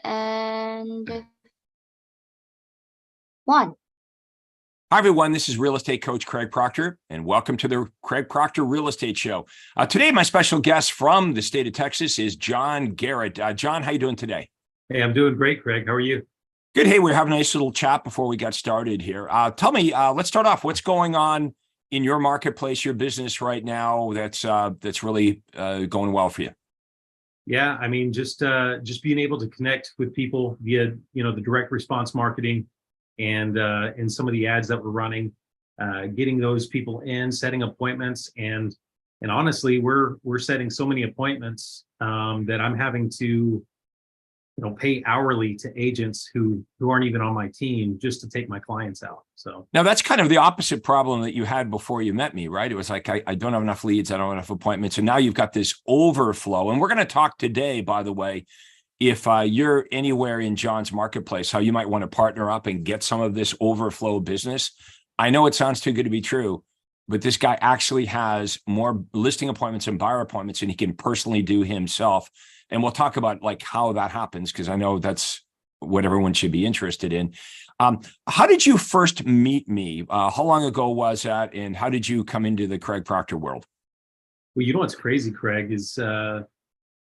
and one. Hi, everyone. This is real estate coach Craig Proctor, and welcome to the Craig Proctor Real Estate Show. Today, my special guest from the state of Texas is John Garrett. John, how you doing today? Hey, I'm doing great, Craig. How are you? Good. Hey, we're having a nice little chat before we got started here. Tell me, let's start off. What's going on in your marketplace, your business right now that's really going well for you? Yeah, I mean, just being able to connect with people via, the direct response marketing and some of the ads that we're running, getting those people in, setting appointments, and honestly, we're setting so many appointments that I'm having to, pay hourly to agents who aren't even on my team just to take my clients out. So now that's kind of the opposite problem that you had before you met me, right? It was like, I don't have enough leads. I don't have enough appointments. And now you've got this overflow. And we're going to talk today, by the way, if you're anywhere in John's marketplace, how you might want to partner up and get some of this overflow business. I know it sounds too good to be true, but this guy actually has more listing appointments and buyer appointments than he can personally do himself. And we'll talk about like how that happens, because I know that's what everyone should be interested in. How did you first meet me? How long ago was that? And how did you come into the Craig Proctor world? Well, what's crazy, Craig, is I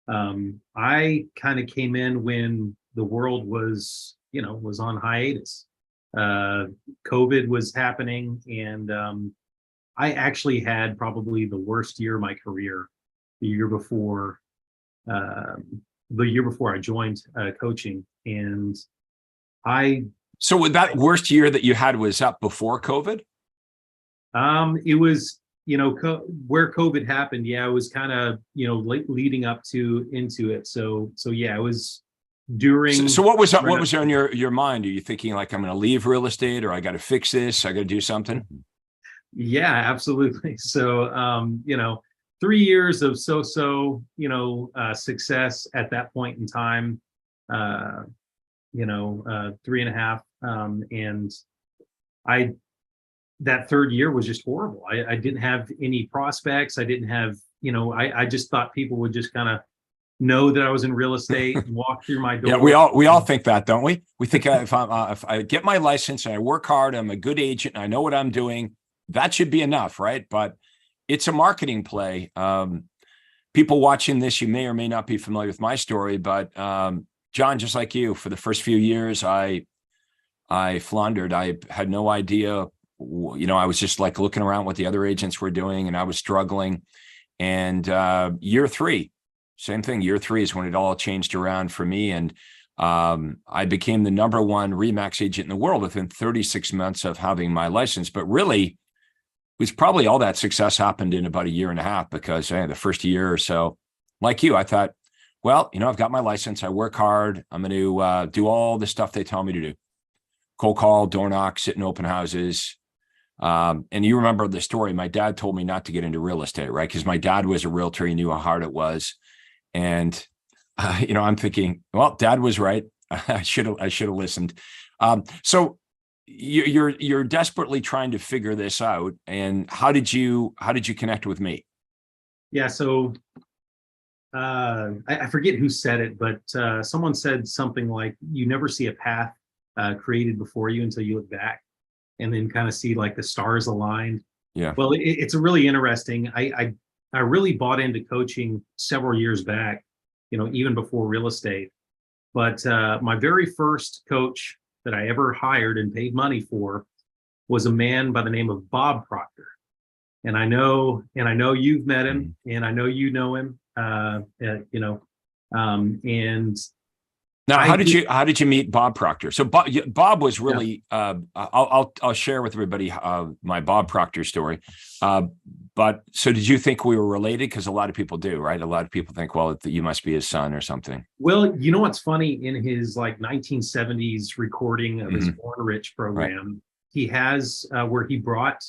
kind of came in when the world was on hiatus. COVID was happening, and I actually had probably the worst year of my career the year before I joined coaching. And so with that worst year that you had was up before COVID? It was, where COVID happened. Yeah, it was kind of, leading up into it. So yeah, it was during. So what was on your mind? Are you thinking like, I'm going to leave real estate, or I got to fix this, I got to do something? Yeah, absolutely. So, 3 years of success at that point in time, 3.5. And that third year was just horrible. I didn't have any prospects. I didn't have, I just thought people would just kind of know that I was in real estate and walk through my door. Yeah, we all think that, don't we? We think if I get my license and I work hard, I'm a good agent, and I know what I'm doing, that should be enough, right? But it's a marketing play. People watching this, you may or may not be familiar with my story, but John, just like you, for the first few years, I floundered. I had no idea. I was just like looking around what the other agents were doing, and I was struggling. And year three, same thing. Year three is when it all changed around for me, and I became the #1 RE/MAX agent in the world within 36 months of having my license. But really, it was probably all that success happened in about a year and a half, because the first year or so, like you, I thought, well, I've got my license. I work hard. I'm going to do all the stuff they tell me to do. Cold call, door knock, sit in open houses. And you remember the story. My dad told me not to get into real estate, right? Because my dad was a realtor. He knew how hard it was. And, I'm thinking, well, Dad was right. I should have listened. So you're desperately trying to figure this out. And how did you connect with me? Yeah. So I forget who said it, but someone said something like, you never see a path created before you until you look back and then kind of see like the stars aligned. Yeah. Well, it's a really interesting. I really bought into coaching several years back, even before real estate. But my very first coach that I ever hired and paid money for was a man by the name of Bob Proctor. And I know you've met him, and I know you know him. And now, how did you meet Bob Proctor? So Bob was really, I'll share with everybody my Bob Proctor story. But so did you think we were related? Because a lot of people do, right? A lot of people think, well, you must be his son or something. Well, what's funny, in his like 1970s recording of his Born Rich program, right, he has where he brought,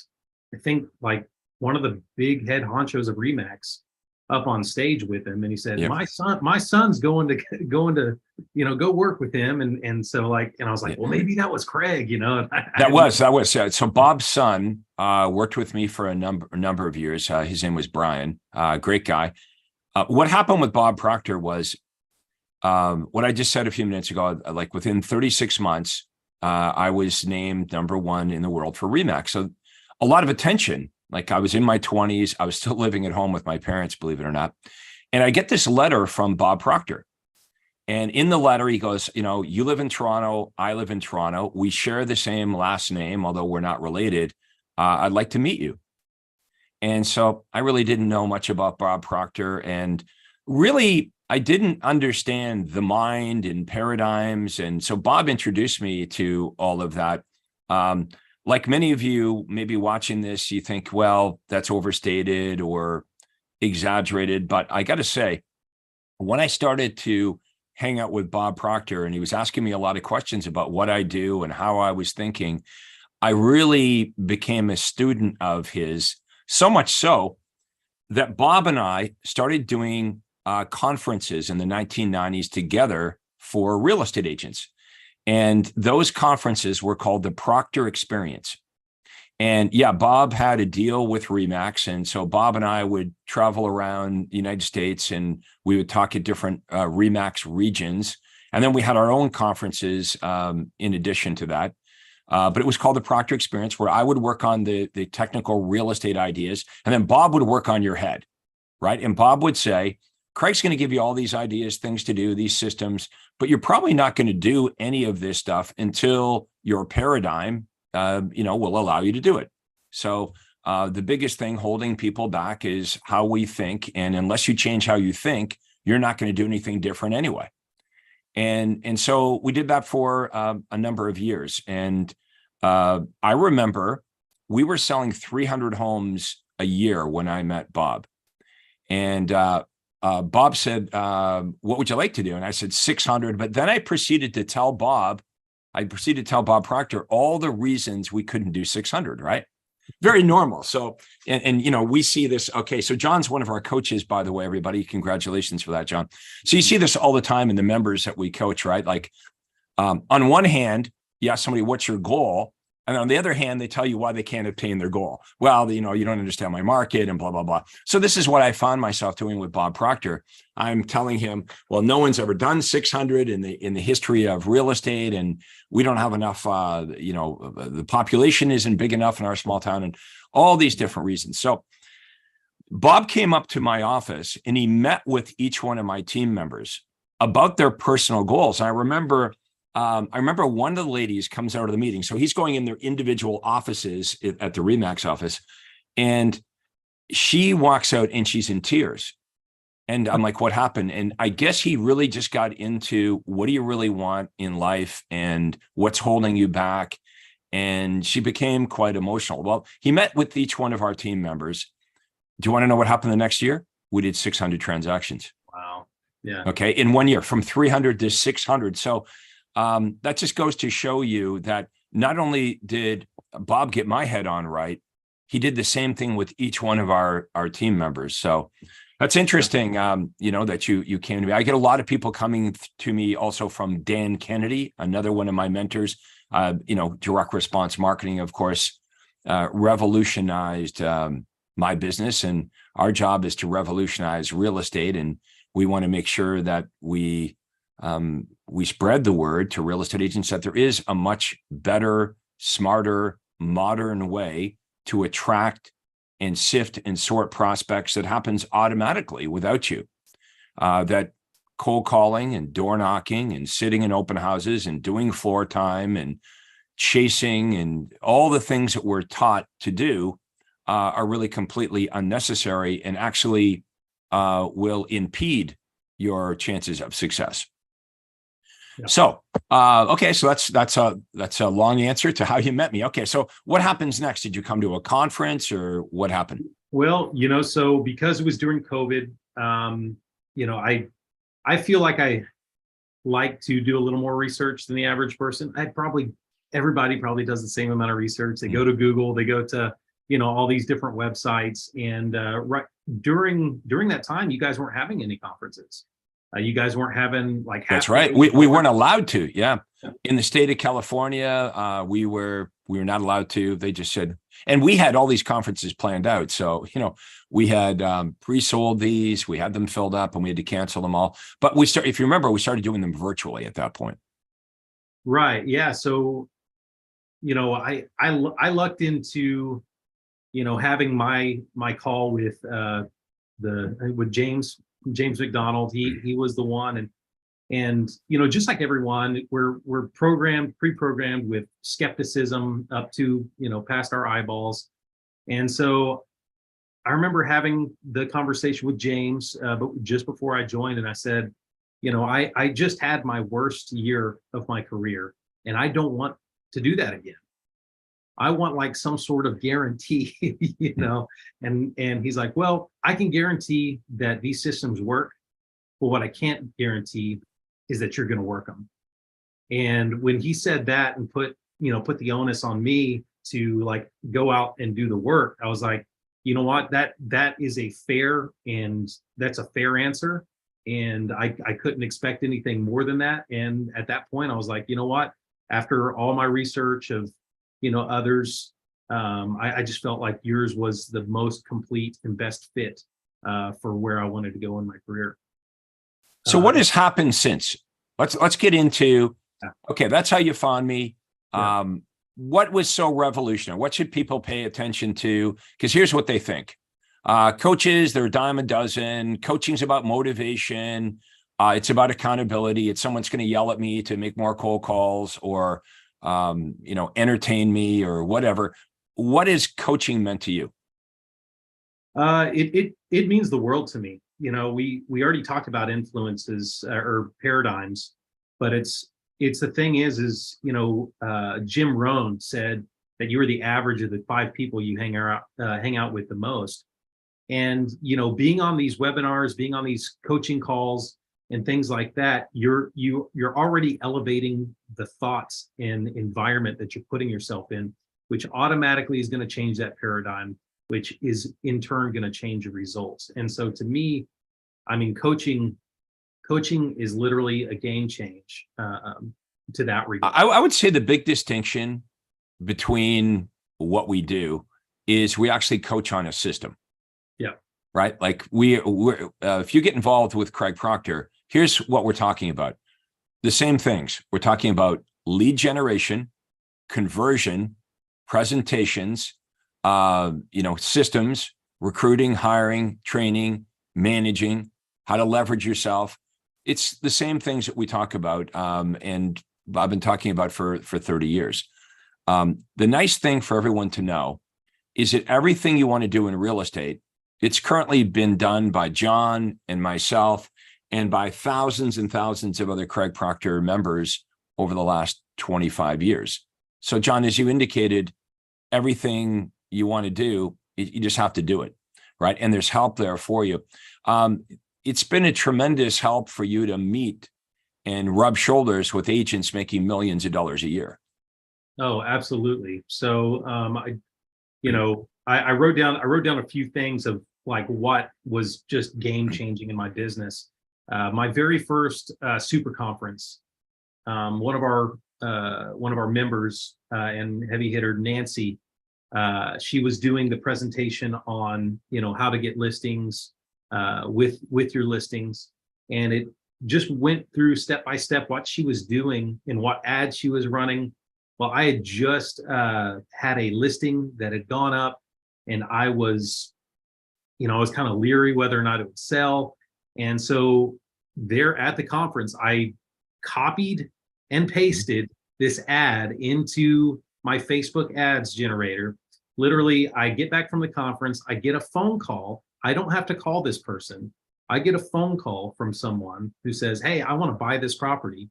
I think, like one of the big head honchos of RE/MAX up on stage with him, and he said, my son's going to go work with him, and so like, and I was like, well, maybe that was Craig, that was so Bob's son worked with me for a number of years. His name was Brian, great guy. What happened with Bob Proctor was what I just said a few minutes ago, like within 36 months, I was named #1 in the world for Remax. So a lot of attention. Like I was in my 20s. I was still living at home with my parents, believe it or not. And I get this letter from Bob Proctor. And in the letter, he goes, you live in Toronto. I live in Toronto. We share the same last name, although we're not related. I'd like to meet you. And so I really didn't know much about Bob Proctor. And really, I didn't understand the mind and paradigms. And so Bob introduced me to all of that. Like many of you maybe watching this, you think, well, that's overstated or exaggerated. But I got to say, when I started to hang out with Bob Proctor and he was asking me a lot of questions about what I do and how I was thinking, I really became a student of his, so much so that Bob and I started doing conferences in the 1990s together for real estate agents. And those conferences were called the Proctor Experience. And yeah, Bob had a deal with Remax. And so Bob and I would travel around the United States and we would talk at different Remax regions. And then we had our own conferences in addition to that. But it was called the Proctor Experience, where I would work on the technical real estate ideas. And then Bob would work on your head, right? And Bob would say, Craig's going to give you all these ideas, things to do, these systems, but you're probably not going to do any of this stuff until your paradigm, will allow you to do it. So the biggest thing holding people back is how we think. And unless you change how you think, you're not going to do anything different anyway. And so we did that for a number of years. And I remember we were selling 300 homes a year when I met Bob. And Bob said, what would you like to do? And I said 600. But then I proceeded to tell Bob Proctor all the reasons we couldn't do 600, right? Very normal. So, and we see this. Okay, so John's one of our coaches, by the way, everybody. Congratulations for that, John. So you see this all the time in the members that we coach, right? Like on one hand, you ask somebody, what's your goal? And on the other hand, they tell you why they can't obtain their goal. Well, you don't understand my market and blah, blah, blah. So this is what I found myself doing with Bob Proctor. I'm telling him, well, no one's ever done 600 in the history of real estate. And we don't have enough, the population isn't big enough in our small town and all these different reasons. So Bob came up to my office and he met with each one of my team members about their personal goals. And I remember one of the ladies comes out of the meeting. So he's going in their individual offices at the Remax office. And she walks out and she's in tears. And I'm like, what happened? And I guess he really just got into what do you really want in life and what's holding you back? And she became quite emotional. Well, he met with each one of our team members. Do you want to know what happened the next year? We did 600 transactions. Wow. Yeah. Okay. In 1 year, from 300 to 600. So that just goes to show you that not only did Bob get my head on right, he did the same thing with each one of our team members. So that's interesting, that you came to me. I get a lot of people coming to me also from Dan Kennedy, another one of my mentors, direct response marketing, of course, revolutionized my business. And our job is to revolutionize real estate. And we want to make sure that we spread the word to real estate agents that there is a much better, smarter, modern way to attract and sift and sort prospects that happens automatically without you. That cold calling and door knocking and sitting in open houses and doing floor time and chasing and all the things that we're taught to do are really completely unnecessary and actually will impede your chances of success. Yeah. So, okay, so that's a long answer to how you met me. Okay, so what happens next? Did you come to a conference or what happened? Well, so because it was during COVID, I feel like I like to do a little more research than the average person. Everybody probably does the same amount of research. They go to Google, they go to all these different websites, and right during that time, you guys weren't having any conferences. You guys weren't having like that's right. We weren't allowed to. Yeah. In the state of California, we were not allowed to. They just said, And we had all these conferences planned out. So, we had pre-sold these, we had them filled up, and we had to cancel them all. But if you remember, we started doing them virtually at that point. Right. Yeah. So, I lucked into, having my call with James McDonald. He was the one, and just like everyone, we're pre-programmed with skepticism up to past our eyeballs. And so I remember having the conversation with James, but just before I joined, and I said, I just had my worst year of my career, and I don't want to do that again. I want like some sort of guarantee, and he's like, well, I can guarantee that these systems work, but what I can't guarantee is that you're going to work them. And when he said that and put the onus on me to like go out and do the work, I was like, you know what, that is a fair, and that's a fair answer. And I couldn't expect anything more than that. And at that point, I was like, you know what, after all my research of, others, I just felt like yours was the most complete and best fit for where I wanted to go in my career. So what has happened since? Let's get into, okay, that's how you found me. Yeah. What was so revolutionary? What should people pay attention to? Because here's what they think. Coaches, they're a dime a dozen. Coaching's about motivation. It's about accountability. It's someone's going to yell at me to make more cold calls or, entertain me or whatever. What is coaching meant to you? It means the world to me. We already talked about influences or paradigms, but it's the thing is Jim Rohn said that you are the average of the 5 people you hang out with the most. And being on these webinars, being on these coaching calls and things like that, you're already elevating the thoughts and environment that you're putting yourself in, which automatically is going to change that paradigm, which is in turn going to change your results. And so to me, I mean, coaching is literally a game change to that regard. I would say the big distinction between what we do is we actually coach on a system. Yeah. Right. Like we're if you get involved with Craig Proctor, here's what we're talking about. The same things. We're talking about lead generation, conversion, presentations, systems, recruiting, hiring, training, managing, how to leverage yourself. It's the same things that we talk about. And I've been talking about for 30 years. The nice thing for everyone to know is that everything you want to do in real estate, it's currently been done by John and myself and by thousands and thousands of other Craig Proctor members over the last 25 years. So John, as you indicated, everything you want to do, you just have to do it, right? And there's help there for you. It's been a tremendous help for you to meet and rub shoulders with agents making millions of dollars a year. Oh, absolutely. So, I wrote down a few things of like what was just game changing in my business. My very first super conference, one of our members and heavy hitter, Nancy, she was doing the presentation on how to get listings with your listings, and it just went through step by step what she was doing and what ads she was running. Well, I had just had a listing that had gone up, and I was kind of leery whether or not it would sell. And so there at the conference, I copied and pasted this ad into my Facebook ads generator. Literally, I get back from the conference, I get a phone call. I don't have to call this person. I get a phone call from someone who says, hey, I want to buy this property.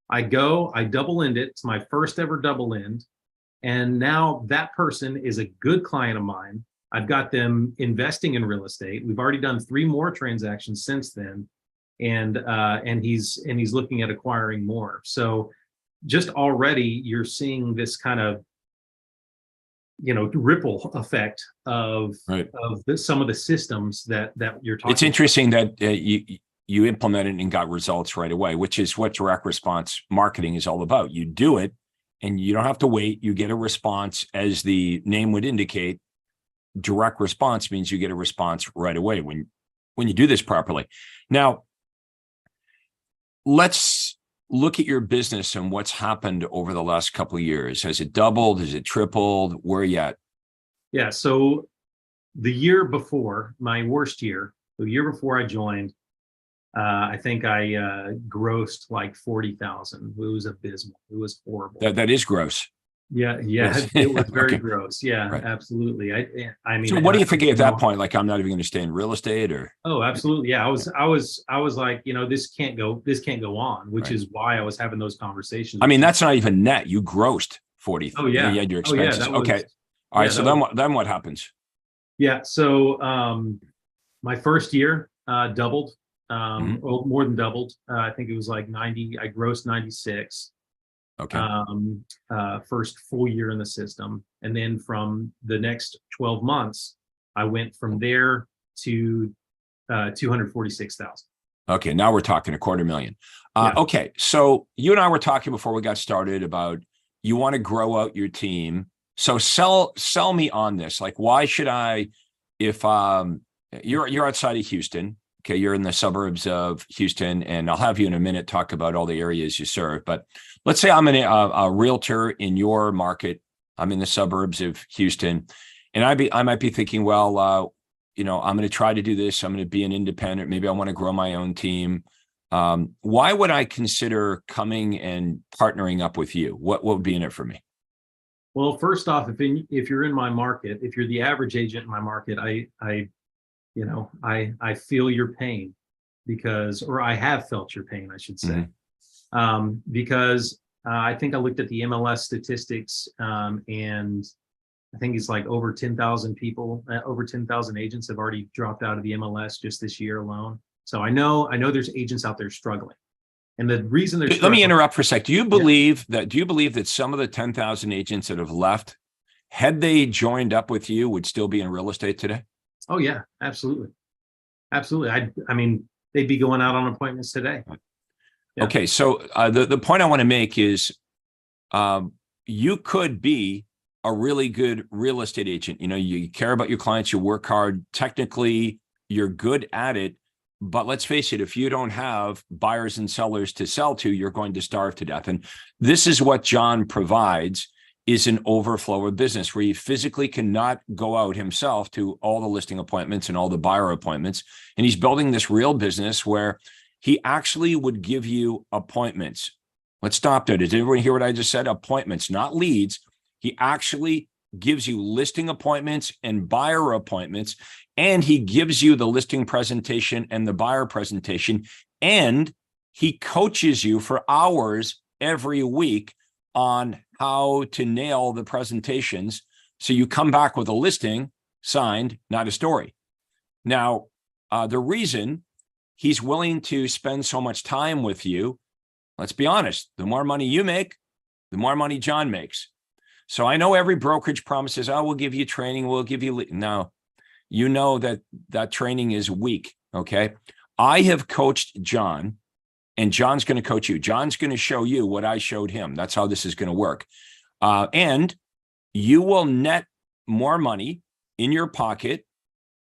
I go, I double end it. It's my first ever double end. And now that person is a good client of mine. I've got them investing in real estate. We've already done 3 more transactions since then. And he's looking at acquiring more. So just already you're seeing this kind of, ripple effect of some of the systems that you're talking It's interesting about. That you implemented and got results right away, which is what direct response marketing is all about. You do it and you don't have to wait. You get a response, as the name would indicate. Direct response means you get a response right away when you do this properly. Now, let's look at your business and what's happened over the last couple of years. Has it doubled? Has it tripled? Where are you at? Yeah. So the year before, my worst year, the year before I joined, I think I grossed like 40,000. It was abysmal. It was horrible. That is gross. Yeah, Yes. it was very Okay. gross. Yeah, Right. absolutely. I mean, So what are you thinking at that point? Like, I'm not even going to stay in real estate, or? Oh, absolutely. Yeah, I was like, this can't go on, which Right. is why I was having those conversations. I mean, that's not even net. You grossed 40. Oh yeah. You had your Oh yeah. expenses. That was, okay. All right. yeah, So then what happens? yeah. So my first year doubled, well, more than doubled. I think it was like 90. I grossed 96. Okay. First full year in the system, and then from the next 12 months, I went from there to 246,000. Okay, now we're talking $250,000. Yeah. Okay, so you and I were talking before we got started about you want to grow out your team. So sell me on this. Like, why should I? If you're outside of Houston, okay, you're in the suburbs of Houston, and I'll have you in a minute talk about all the areas you serve. But let's say I'm a realtor in your market. I'm in the suburbs of Houston, and I might be thinking, well, I'm going to try to do this. I'm going to be an independent. Maybe I want to grow my own team. Why would I consider coming and partnering up with you? What would be in it for me? Well, first off, if you're in my market, if you're the average agent in my market, I feel your pain or I have felt your pain, I should say, because I think I looked at the MLS statistics, and I think it's like over 10,000 people, over 10,000 agents have already dropped out of the MLS just this year alone. So I know there's agents out there struggling. And the reason they're Let me interrupt for a sec. Do you believe that some of the 10,000 agents that have left, had they joined up with you, would still be in real estate today? Oh yeah, absolutely. Absolutely. I mean, they'd be going out on appointments today. Yeah. Okay. So the point I want to make is you could be a really good real estate agent. You care about your clients, you work hard. Technically, you're good at it. But let's face it, if you don't have buyers and sellers to sell to, you're going to starve to death. And this is what John provides, is an overflow of business where he physically cannot go out himself to all the listing appointments and all the buyer appointments. And he's building this real business where he actually would give you appointments. Let's stop there. Did everyone hear what I just said? Appointments, not leads. He actually gives you listing appointments and buyer appointments, and he gives you the listing presentation and the buyer presentation, and he coaches you for hours every week on how to nail the presentations so you come back with a listing signed, not a story. Now, the reason he's willing to spend so much time with you, let's be honest, the more money you make, the more money John makes. So I know every brokerage promises, we'll give you training, we'll give you, no, you know that training is weak, okay? I have coached John, and John's going to coach you. John's going to show you what I showed him. That's how this is going to work. And you will net more money in your pocket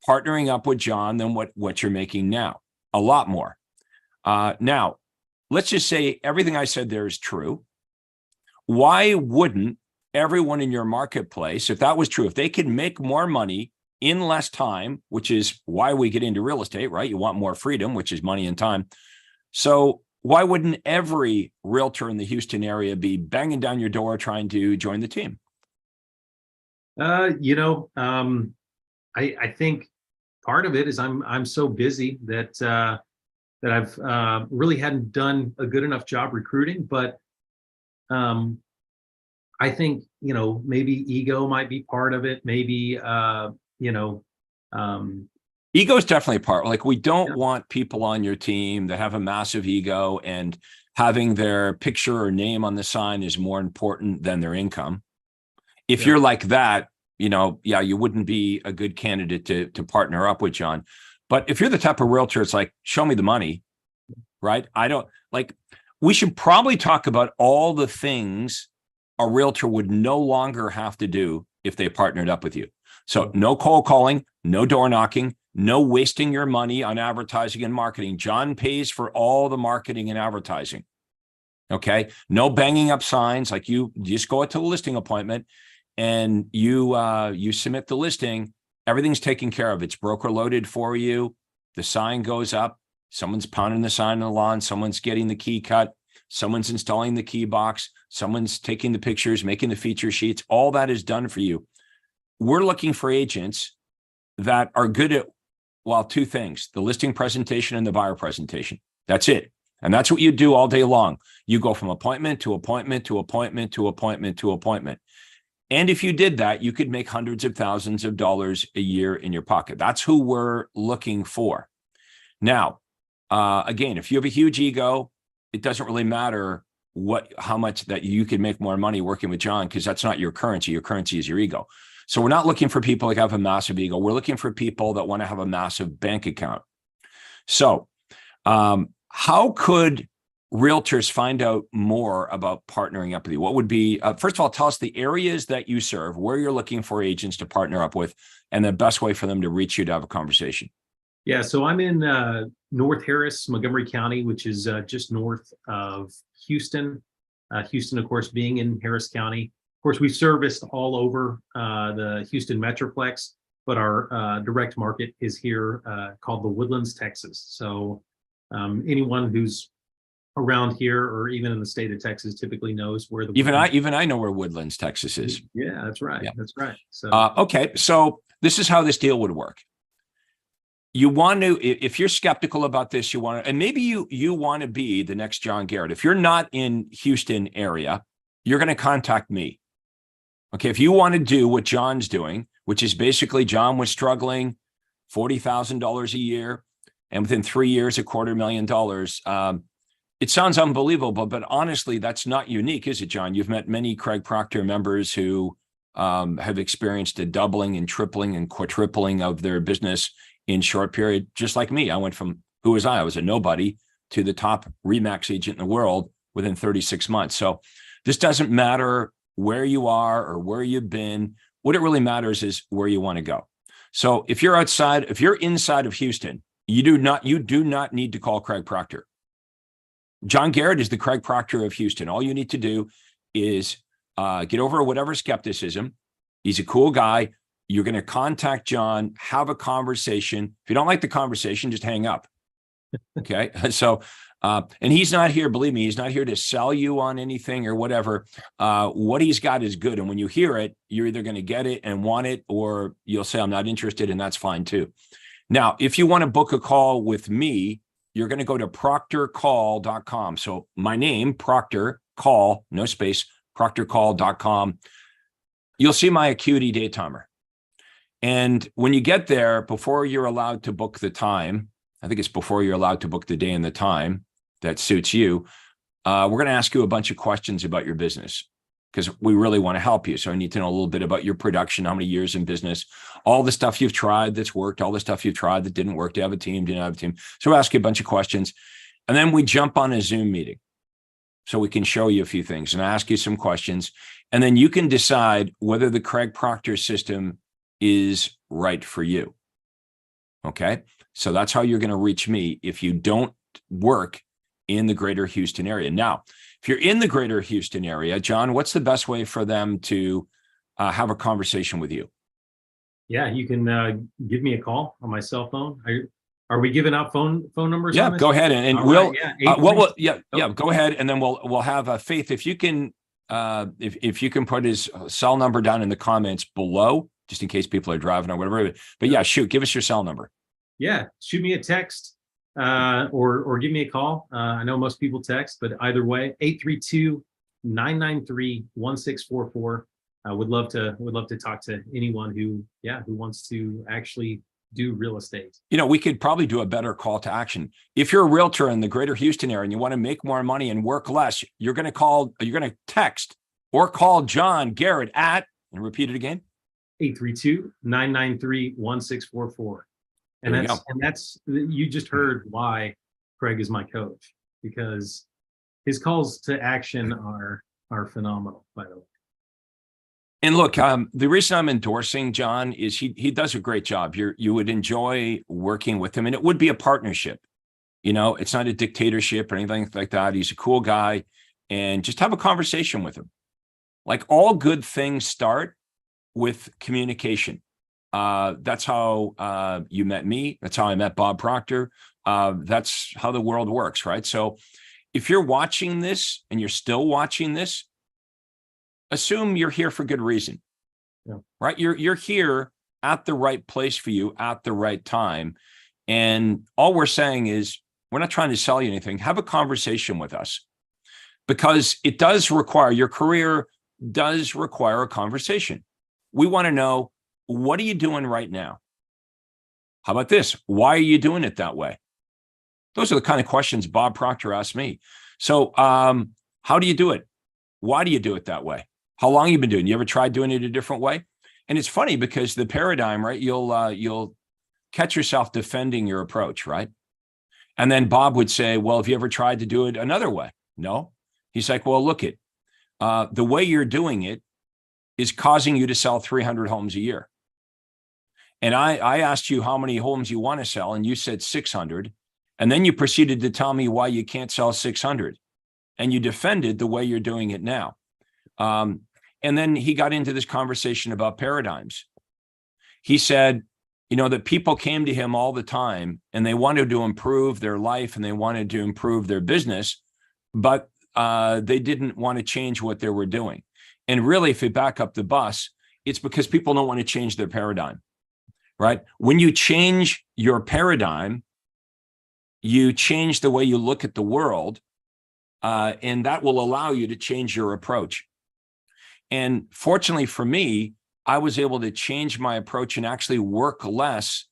partnering up with John than what you're making now, a lot more. Now, let's just say everything I said there is true. Why wouldn't everyone in your marketplace, if that was true, if they could make more money in less time, which is why we get into real estate, right? You want more freedom, which is money and time. So why wouldn't every realtor in the Houston area be banging down your door trying to join the team? I think part of it is I'm so busy that I've really hadn't done a good enough job recruiting, but I think, maybe ego might be part of it. Maybe, ego is definitely part. Like, we don't want people on your team that have a massive ego and having their picture or name on the sign is more important than their income. If you're like that, you wouldn't be a good candidate to partner up with John. But if you're the type of realtor, it's like, show me the money, right? We should probably talk about all the things a realtor would no longer have to do if they partnered up with you. So no cold calling, no door knocking, no wasting your money on advertising and marketing. John pays for all the marketing and advertising. Okay. No banging up signs. Like you just go to the listing appointment and you submit the listing. Everything's taken care of. It's broker loaded for you. The sign goes up. Someone's pounding the sign on the lawn. Someone's getting the key cut. Someone's installing the key box. Someone's taking the pictures, making the feature sheets. All that is done for you. We're looking for agents that are good at, well, two things: the listing presentation and the buyer presentation. That's it. And that's what you do all day long. You go from appointment to appointment to appointment to appointment to appointment. And if you did that, you could make hundreds of thousands of dollars a year in your pocket. That's who we're looking for. Now, again, if you have a huge ego, it doesn't really matter how much that you can make more money working with John, because that's not your currency. Your currency is your ego. So we're not looking for people that have a massive ego. We're looking for people that want to have a massive bank account. So how could realtors find out more about partnering up with you? What would be, first of all, tell us the areas that you serve, where you're looking for agents to partner up with, and the best way for them to reach you to have a conversation. Yeah, so I'm in North Harris, Montgomery County, which is just north of Houston. Houston, of course, being in Harris County. Of course, we've serviced all over the Houston Metroplex, but our direct market is here called the Woodlands, Texas. So anyone who's around here or even in the state of Texas typically knows where the even I know where Woodlands, Texas is. Yeah, that's right. Yeah. That's right. So okay, so this is how this deal would work. You want to, if you're skeptical about this, you want to, and maybe you want to be the next John Garrett. If you're not in Houston area, you're going to contact me. Okay, if you want to do what John's doing, which is basically John was struggling $40,000 a year, and within 3 years, $250,000. It sounds unbelievable, but honestly, that's not unique, is it, John? You've met many Craig Proctor members who have experienced a doubling and tripling and quadrupling of their business in short period, just like me. I went from, who was I? I was a nobody to the top Remax agent in the world within 36 months. So this doesn't matter where you are or where you've been. What it really matters is where you want to go. So if you're inside of Houston, you do not need to call Craig Proctor. John Garrett is the Craig Proctor of Houston. All you need to do is get over whatever skepticism. He's a cool guy. You're going to contact John, have a conversation. If you don't like the conversation, just hang up. Okay. So, and he's not here, believe me, he's not here to sell you on anything or whatever. What he's got is good. And when you hear it, you're either going to get it and want it, or you'll say, I'm not interested. And that's fine too. Now, if you want to book a call with me, you're going to go to proctorcall.com. So my name, Proctor, call, no space, proctorcall.com. You'll see my acuity day timer. And when you get there, before you're allowed to book the time, I think it's before you're allowed to book the day and the time that suits you, we're going to ask you a bunch of questions about your business, because we really want to help you. So I need to know a little bit about your production, how many years in business, all the stuff you've tried that's worked, all the stuff you've tried that didn't work. Do you have a team? Do you not have a team? So we'll ask you a bunch of questions. And then we jump on a Zoom meeting so we can show you a few things and ask you some questions. And then you can decide whether the Craig Proctor system is right for you. Okay. So that's how you're going to reach me if you don't work in the greater Houston area. Now, if you're in the greater Houston area, John, what's the best way for them to have a conversation with you? yeah, you can give me a call on my cell phone. Are we giving out phone numbers? Yeah, on this? go ahead and All we'll right, yeah, go ahead, and then we'll have Faith. If you can if you can put his cell number down in the comments below, just in case people are driving or whatever. But yeah, shoot, give us your cell number. Yeah, shoot me a text or give me a call. I know most people text, but either way, 832-993-1644. Would love to talk to anyone who wants to actually do real estate. You know, we could probably do a better call to action. If you're a realtor in the greater Houston area and you want to make more money and work less, you're going to text or call John Garrett at, and repeat it again, 832-993-1644. And that's you just heard why Craig is my coach, because his calls to action are are phenomenal, by the way. And look, the reason I'm endorsing John is he does a great job. You would enjoy working with him, and it would be a partnership. You know, it's not a dictatorship or anything like that. He's a cool guy, and just have a conversation with him. Like, all good things start with communication. That's how you met me. That's how I met Bob Proctor. That's how the world works, right? So if you're watching this and you're still watching this, assume you're here for good reason, right? You're here at the right place for you at the right time. And all we're saying is, we're not trying to sell you anything. Have a conversation with us, because it does require, your career does require a conversation. We want to know, what are you doing right now? How about this? Why are you doing it that way? Those are the kind of questions Bob Proctor asked me. So how do you do it? Why do you do it that way? How long have you been doing it? You ever tried doing it a different way? And it's funny, because the paradigm, right? You'll catch yourself defending your approach, right? And then Bob would say, well, have you ever tried to do it another way? No. He's like, well, look it, the way you're doing it is causing you to sell 300 homes a year. And I asked you how many homes you want to sell, and you said 600. And then you proceeded to tell me why you can't sell 600. And you defended the way you're doing it now. And then he got into this conversation about paradigms. He said, you know, that people came to him all the time and they wanted to improve their life and they wanted to improve their business, but they didn't want to change what they were doing. And really, if you back up the bus, it's because people don't want to change their paradigm, right? When you change your paradigm, you change the way you look at the world, and that will allow you to change your approach. And fortunately for me, I was able to change my approach and actually work less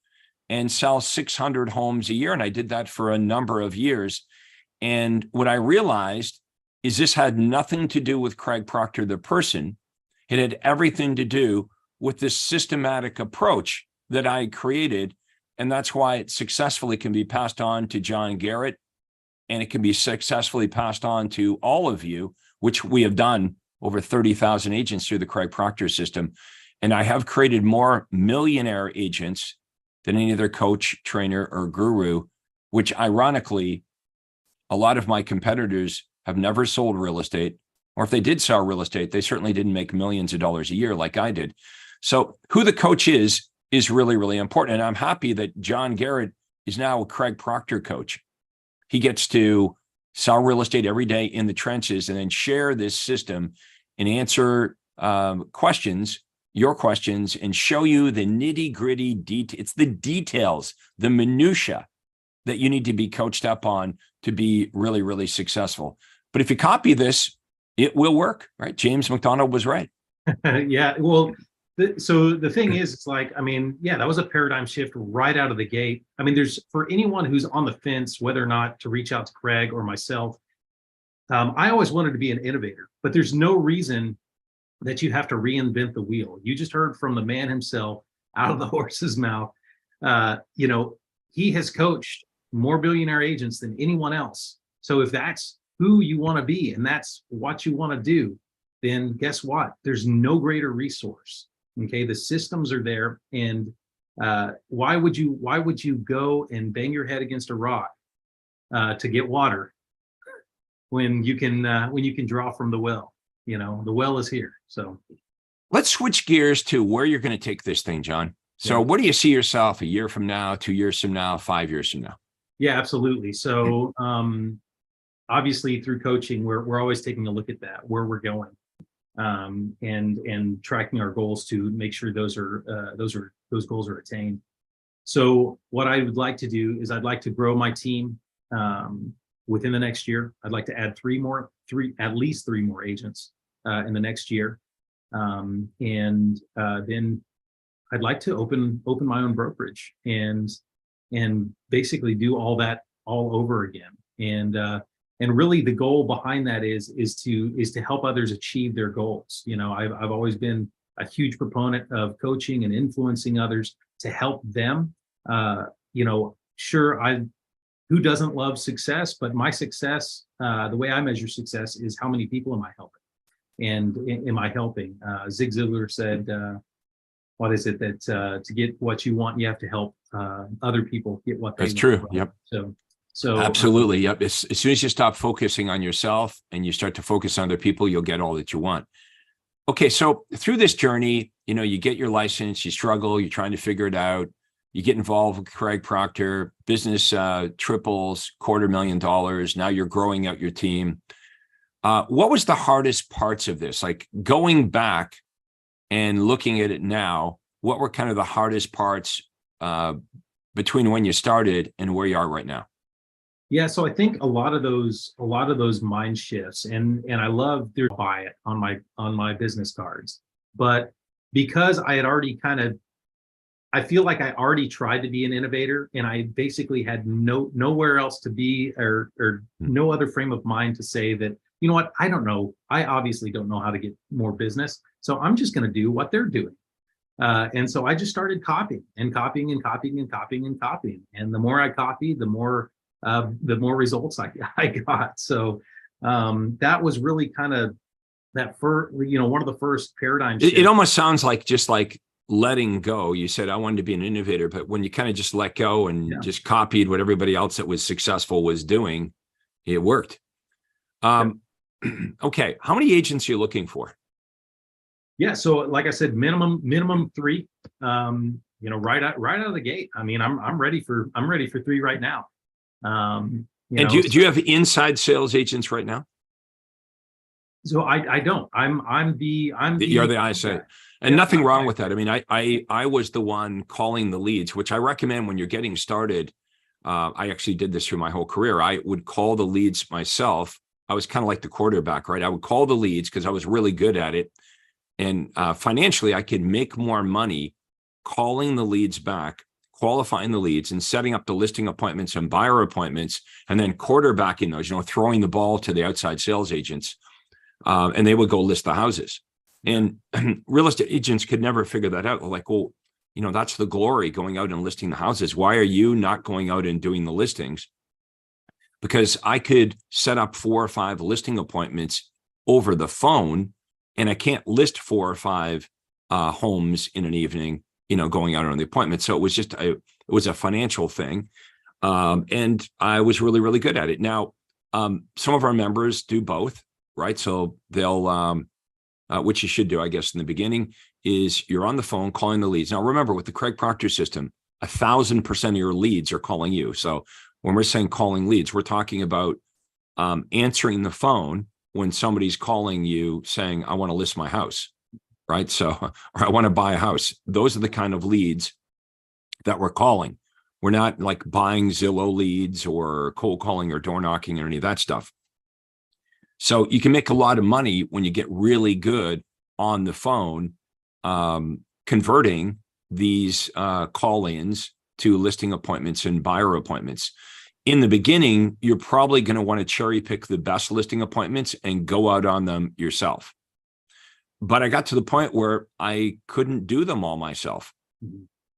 and sell 600 homes a year. And I did that for a number of years. And what I realized is this had nothing to do with Craig Proctor, the person. It had everything to do with this systematic approach that I created. And that's why it successfully can be passed on to John Garrett, and it can be successfully passed on to all of you, which we have done over 30,000 agents through the Craig Proctor system. And I have created more millionaire agents than any other coach, trainer, or guru, which ironically, a lot of my competitors have never sold real estate, or if they did sell real estate, they certainly didn't make millions of dollars a year like I did. So who the coach is really, really important. And I'm happy that John Garrett is now a Craig Proctor coach. He gets to sell real estate every day in the trenches and then share this system and answer questions, your questions, and show you the nitty gritty details. It's the details, the minutia that you need to be coached up on to be really, really successful. But if you copy this, it will work, right? James McDonald was right. Yeah, well, so the thing is, it's like, I mean, yeah, that was a paradigm shift right out of the gate. I mean, there's, for anyone who's on the fence, whether or not to reach out to Craig or myself, I always wanted to be an innovator, but there's no reason that you have to reinvent the wheel. You just heard from the man himself out of the horse's mouth. You know, he has coached more billionaire agents than anyone else. So if that's who you want to be and that's what you want to do, then guess what? There's no greater resource. Okay, the systems are there, and why would you go and bang your head against a rock to get water when you can draw from the well? You know, the well is here. So let's switch gears to where you're going to take this thing, John. So what do you see yourself a year from now, 2 years from now, 5 years from now? Yeah, absolutely. So obviously through coaching, we're always taking a look at that, where we're going, and tracking our goals to make sure those goals are attained. So what I would like to do is I'd like to grow my team within the next year. I'd like to add at least three more agents in the next year, and then I'd like to open my own brokerage and basically do all that all over again. And really the goal behind that is to help others achieve their goals. You know, I've always been a huge proponent of coaching and influencing others to help them. You know, sure, who doesn't love success? But my success, the way I measure success is how many people am I helping? and am I helping? Zig Ziglar said, what is it, that to get what you want, you have to help other people get what they That's want. true. Right? Yep. So Absolutely. Yep. As soon as you stop focusing on yourself and you start to focus on other people, you'll get all that you want. Okay. So through this journey, you get your license, you struggle, you're trying to figure it out. You get involved with Craig Proctor, business triples, $250,000. Now you're growing out your team. What was the hardest parts of this? Like going back and looking at it now, what were kind of the hardest parts between when you started and where you are right now? Yeah, so I think a lot of those mind shifts, and I love their buy it on my business cards, but because I had already I feel like I already tried to be an innovator, and I basically had nowhere else to be, or no other frame of mind to say that, you know what, I don't know, I obviously don't know how to get more business, so I'm just going to do what they're doing. And so I just started copying and copying and copying and copying and copying, and the more I copied, the more results I got. So that was really kind of that first, one of the first paradigm shifts. It almost sounds like just like letting go. You said I wanted to be an innovator, but when you kind of just let go and just copied what everybody else that was successful was doing, it worked. Okay, how many agents are you looking for? Yeah, so like I said, minimum 3. Right out of the gate. I mean, I'm ready for 3 right now. Do you have inside sales agents right now? So I don't. You're the ISA, and nothing wrong with that. I mean, I was the one calling the leads, which I recommend when you're getting started. I actually did this through my whole career. I would call the leads myself. I was kind of like the quarterback, right? I would call the leads because I was really good at it, and financially, I could make more money calling the leads back, qualifying the leads, and setting up the listing appointments and buyer appointments, and then quarterbacking those, throwing the ball to the outside sales agents, and they would go list the houses. And real estate agents could never figure that out. Like, well, that's the glory, going out and listing the houses. Why are you not going out and doing the listings? Because I could set up 4 or 5 listing appointments over the phone, and I can't list 4 or 5 homes in an evening, going out on the appointment. So it was just it was a financial thing. And I was really, really good at it. Now, some of our members do both, right? So they'll, which you should do, I guess, in the beginning, is you're on the phone calling the leads. Now, remember, with the Craig Proctor system, 1,000% of your leads are calling you. So when we're saying calling leads, we're talking about answering the phone when somebody's calling you saying, I want to list my house, right? So, or I want to buy a house. Those are the kind of leads that we're calling. We're not like buying Zillow leads or cold calling or door knocking or any of that stuff. So you can make a lot of money when you get really good on the phone, converting these call-ins to listing appointments and buyer appointments. In the beginning, you're probably going to want to cherry pick the best listing appointments and go out on them yourself. But I got to the point where I couldn't do them all myself.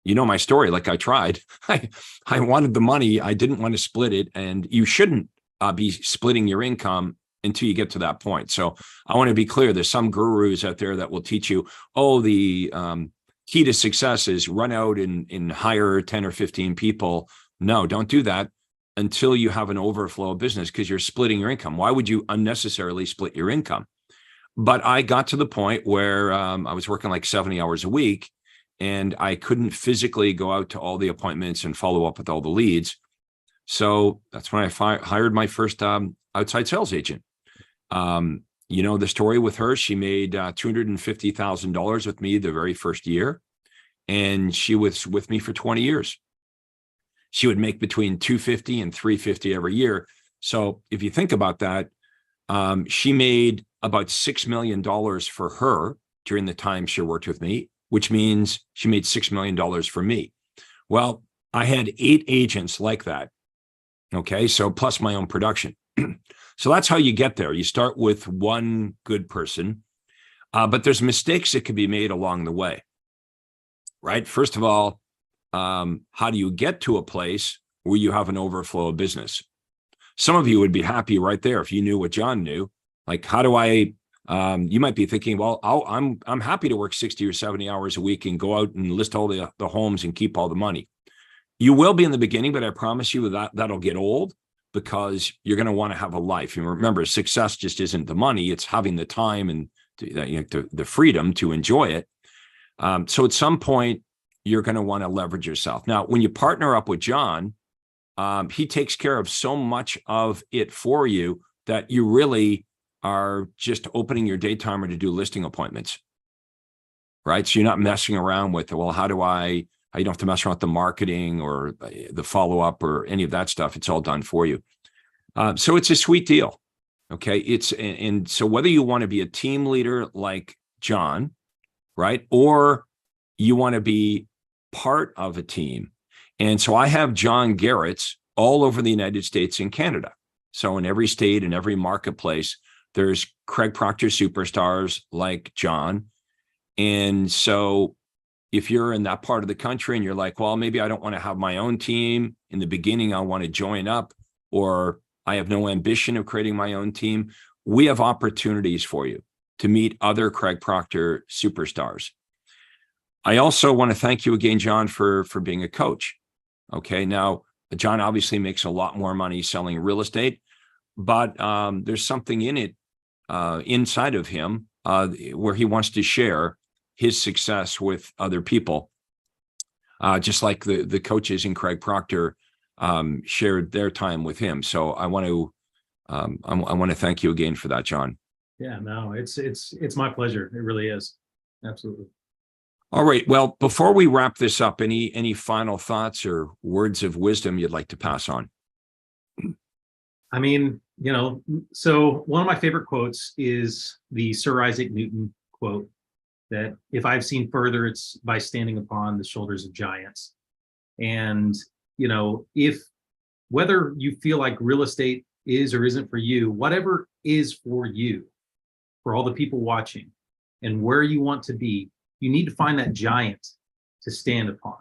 You know my story. Like, I tried. I wanted the money. I didn't want to split it. And you shouldn't be splitting your income until you get to that point. So I want to be clear. There's some gurus out there that will teach you, the key to success is run out and hire 10 or 15 people. No, don't do that until you have an overflow of business, because you're splitting your income. Why would you unnecessarily split your income? But I got to the point where I was working like 70 hours a week, and I couldn't physically go out to all the appointments and follow up with all the leads. So that's when I hired my first outside sales agent. The story with her, she made $250,000 with me the very first year, and she was with me for 20 years. She would make between $250 and $350 every year. So if you think about that, she made about $6 million for her during the time she worked with me, which means she made $6 million for me. Well, I had 8 agents like that. Okay, so plus my own production. So that's how you get there. You start with one good person, but there's mistakes that can be made along the way, right? First of all, how do you get to a place where you have an overflow of business? Some of you would be happy right there if you knew what John knew. Like, how do I You might be thinking, well, I'm happy to work 60 or 70 hours a week and go out and list all the homes and keep all the money. You will be in the beginning, but I promise you that'll get old, because you're going to want to have a life. And remember, success just isn't the money; it's having the time and the freedom to enjoy it. So at some point, you're going to want to leverage yourself. Now, when you partner up with John, he takes care of so much of it for you that you really are just opening your day timer to do listing appointments, right? So you're not messing around with, well, how do I? You don't have to mess around with the marketing or the follow-up or any of that stuff. It's all done for you. So it's a sweet deal. Okay. And so whether you want to be a team leader like John, right, or you want to be part of a team. And so I have John Garrett's all over the United States and Canada. So in every state and every marketplace, there's Craig Proctor superstars like John. And so if you're in that part of the country and you're like, well, maybe I don't want to have my own team in the beginning, I want to join up, or I have no ambition of creating my own team, we have opportunities for you to meet other Craig Proctor superstars. I also want to thank you again, John, for being a coach. Okay. Now, John obviously makes a lot more money selling real estate, but there's something in it inside of him where he wants to share his success with other people, just like the coaches in Craig Proctor shared their time with him. So I want to thank you again for that, John. Yeah, no, it's my pleasure. It really is. Absolutely. All right. Well, before we wrap this up, any final thoughts or words of wisdom you'd like to pass on? I mean, so one of my favorite quotes is the Sir Isaac Newton quote, that if I've seen further, it's by standing upon the shoulders of giants. And, if whether you feel like real estate is or isn't for you, whatever is for you, for all the people watching and where you want to be, you need to find that giant to stand upon.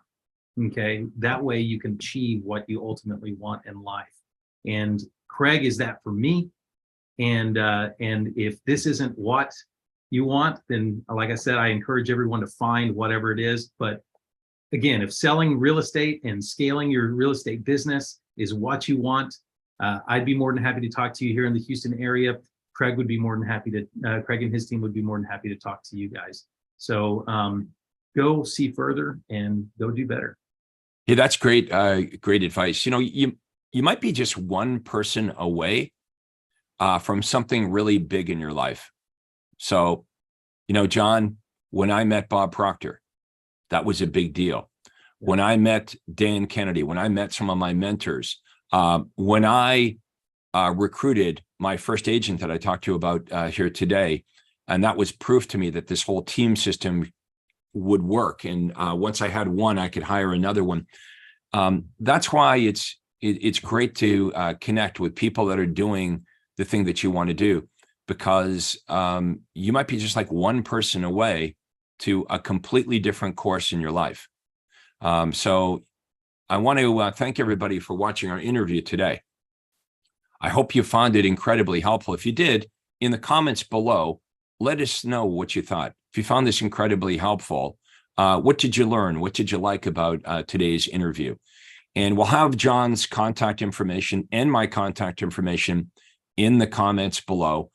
Okay. That way you can achieve what you ultimately want in life. And Craig is that for me. And if this isn't what you want, then like I said, I encourage everyone to find whatever it is. But again, if selling real estate and scaling your real estate business is what you want, I'd be more than happy to talk to you here in the Houston area. Craig would be more than happy to, Craig and his team would be more than happy to talk to you guys. So go see further and go do better. Yeah, that's great. Great advice. You might be just one person away from something really big in your life. So, John, when I met Bob Proctor, that was a big deal. When I met Dan Kennedy, when I met some of my mentors, when I recruited my first agent that I talked to about here today, and that was proof to me that this whole team system would work. And once I had one, I could hire another one. That's why it's great to connect with people that are doing the thing that you want to do, because you might be just like one person away to a completely different course in your life. So I want to thank everybody for watching our interview today. I hope you found it incredibly helpful. If you did, in the comments below, let us know what you thought. If you found this incredibly helpful, what did you learn? What did you like about today's interview? And we'll have John's contact information and my contact information in the comments below.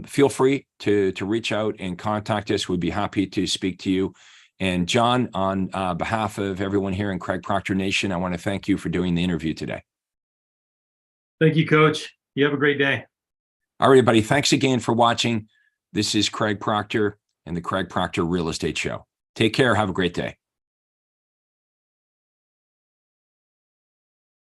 Feel free to reach out and contact us. We'd be happy to speak to you. And John, on behalf of everyone here in Craig Proctor Nation, I want to thank you for doing the interview today. Thank you, Coach. You have a great day. All right, everybody. Thanks again for watching. This is Craig Proctor and the Craig Proctor Real Estate Show. Take care. Have a great day.